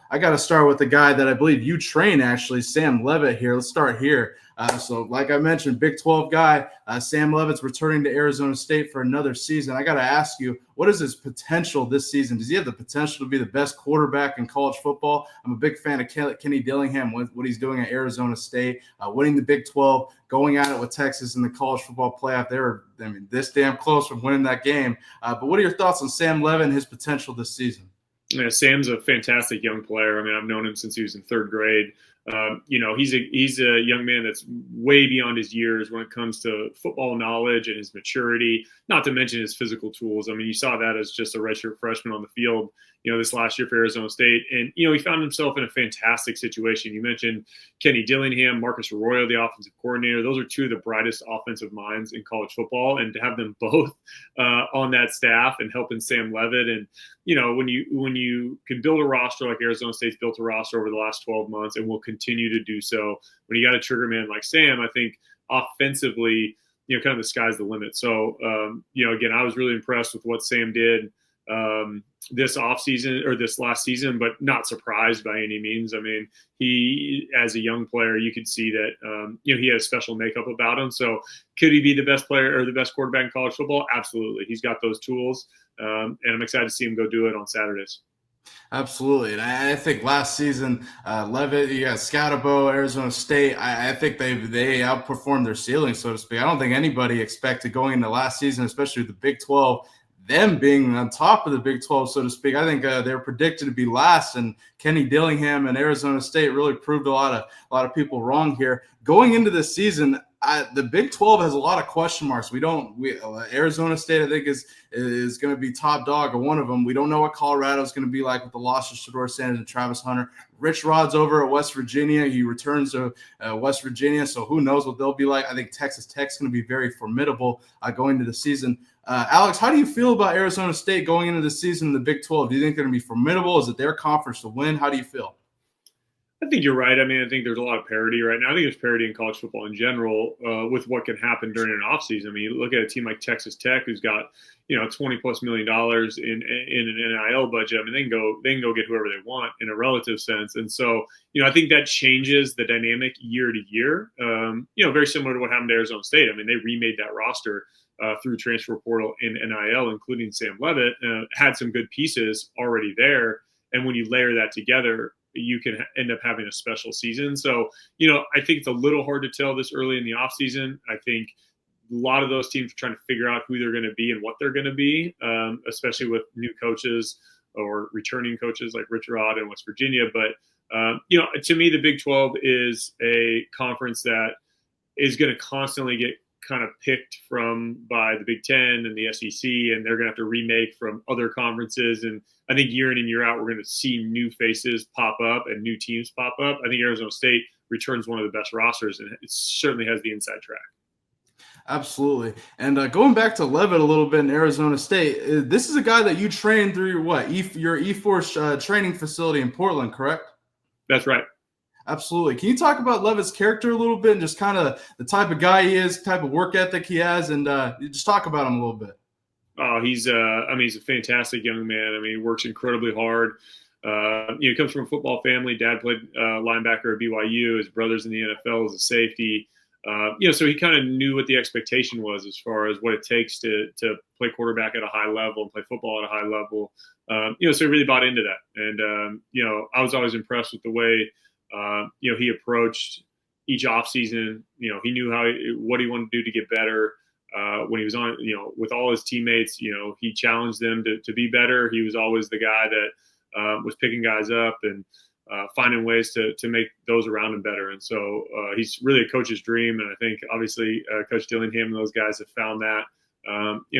I got to start with the guy that I believe you train, actually, Sam Leavitt here. Let's start here. So, like I mentioned, Big 12 guy, Sam Leavitt's returning to Arizona State for another season. I got to ask you, what is his potential this season? Does he have the potential to be the best quarterback in college football? I'm a big fan of Kenny Dillingham, what he's doing at Arizona State, winning the Big 12, going at it with Texas in the college football playoff. They were, this damn close from winning that game. But what are your thoughts on Sam Leavitt and his potential this season? Yeah, Sam's a fantastic young player. I mean, I've known him since he was in third grade. He's a young man that's way beyond his years when it comes to football knowledge and his maturity, not to mention his physical tools. I mean, you saw that as just a redshirt freshman on the field, this last year for Arizona State. And, he found himself in a fantastic situation. You mentioned Kenny Dillingham, Marcus Arroyo, the offensive coordinator. Those are two of the brightest offensive minds in college football. And to have them both on that staff and helping Sam Leavitt. And, when you can build a roster like Arizona State's built a roster over the last 12 months and will continue to do so, when you got a trigger man like Sam, I think offensively, kind of the sky's the limit. So, again, I was really impressed with what Sam did this offseason or this last season, but not surprised by any means. I mean, he, as a young player, you could see that, he had a special makeup about him. So could he be the best player or the best quarterback in college football? Absolutely. He's got those tools. And I'm excited to see him go do it on Saturdays. Absolutely. And I think last season, Leavitt, you got Scotabo, Arizona State, I think they outperformed their ceiling, so to speak. I don't think anybody expected going into last season, especially with the Big 12, them being on top of the Big 12, so to speak. I think they were predicted to be last, and Kenny Dillingham and Arizona State really proved a lot of people wrong here. Going into this season, the Big 12 has a lot of question marks. Arizona State, I think, is going to be top dog or one of them. We don't know what Colorado is going to be like with the loss of Shedeur Sanders and Travis Hunter. Rich Rod's over at West Virginia. He returns to West Virginia, so who knows what they'll be like. I think Texas Tech's going to be very formidable going into the season. Alex, how do you feel about Arizona State going into the season in the Big 12? Do you think they're going to be formidable? Is it their conference to win? How do you feel? I think you're right. I mean, I think there's a lot of parity right now. I think there's parity in college football in general with what can happen during an offseason. I mean, you look at a team like Texas Tech, who's got $20+ million in an NIL budget. I mean, they can go get whoever they want in a relative sense. And so, I think that changes the dynamic year to year. Very similar to what happened to Arizona State. I mean, they remade that roster through transfer portal in NIL, including Sam Leavitt, had some good pieces already there. And when you layer that together, you can end up having a special season. So, I think it's a little hard to tell this early in the offseason. I think a lot of those teams are trying to figure out who they're going to be and what they're going to be, especially with new coaches or returning coaches like Rich Rod in West Virginia. But, to me, the Big 12 is a conference that is going to constantly get kind of picked from by the Big Ten and the SEC, and they're going to have to remake from other conferences. And I think year in and year out, we're going to see new faces pop up and new teams pop up. I think Arizona State returns one of the best rosters, and it certainly has the inside track. Absolutely. And going back to Leavitt a little bit in Arizona State, this is a guy that you trained through your E-Force training facility in Portland, correct? That's right. Absolutely. Can you talk about Leavitt's character a little bit and just kind of the type of guy he is, type of work ethic he has, and just talk about him a little bit? Oh, he's a fantastic young man. I mean, he works incredibly hard. He comes from a football family. Dad played linebacker at BYU. His brother's in the NFL as a safety. So he kind of knew what the expectation was as far as what it takes to play quarterback at a high level and play football at a high level. So he really bought into that. And, I was always impressed with the way, he approached each offseason. He knew what he wanted to do to get better. When he was on, with all his teammates, he challenged them to be better. He was always the guy that was picking guys up and finding ways to make those around him better. And so he's really a coach's dream. And I think obviously Coach Dillingham and those guys have found that,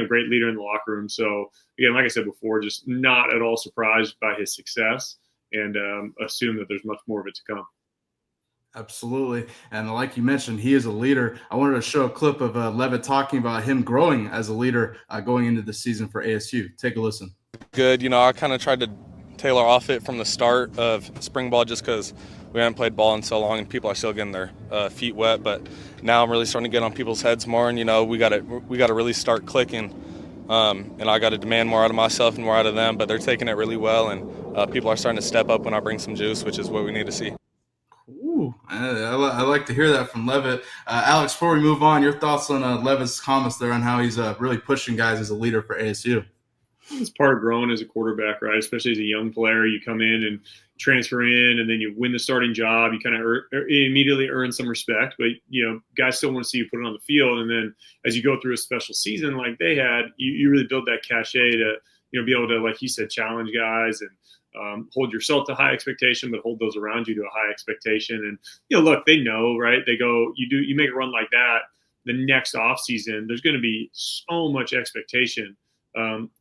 great leader in the locker room. So again, like I said before, just not at all surprised by his success and assume that there's much more of it to come. Absolutely. And like you mentioned, he is a leader. I wanted to show a clip of Leavitt talking about him growing as a leader going into the season for ASU. Take a listen. Good. I kind of tried to tailor off it from the start of spring ball just because we haven't played ball in so long and people are still getting their feet wet. But now I'm really starting to get on people's heads more, and we got to really start clicking. And I got to demand more out of myself and more out of them. But they're taking it really well, and people are starting to step up when I bring some juice, which is what we need to see. Ooh, I like to hear that from Leavitt. Alex, before we move on, your thoughts on Leavitt's comments there on how he's really pushing guys as a leader for ASU? It's part of growing as a quarterback, right? Especially as a young player, you come in and transfer in, and then you win the starting job. You kind of immediately earn some respect, but guys still want to see you put it on the field. And then as you go through a special season like they had, you really build that cachet to be able to, like he said, challenge guys and hold yourself to high expectation, but hold those around you to a high expectation. And look, they know, right? They go, you make a run like that, the next off season, there's going to be so much expectation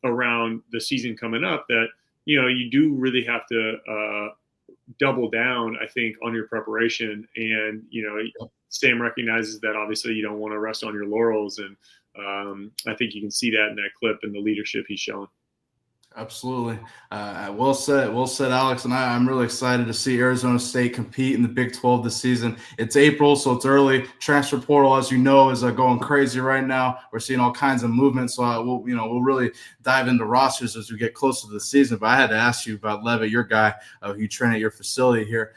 around the season coming up that you do really have to double down, I think, on your preparation. And Sam recognizes that obviously you don't want to rest on your laurels, and I think you can see that in that clip and the leadership he's showing. Absolutely. Well said, Alex. And I'm really excited to see Arizona State compete in the Big 12 this season. It's April, so it's early. Transfer portal, as you know, is going crazy right now. We're seeing all kinds of movement. So we'll really dive into rosters as we get closer to the season. But I had to ask you about Leavitt, your guy, who you train at your facility here.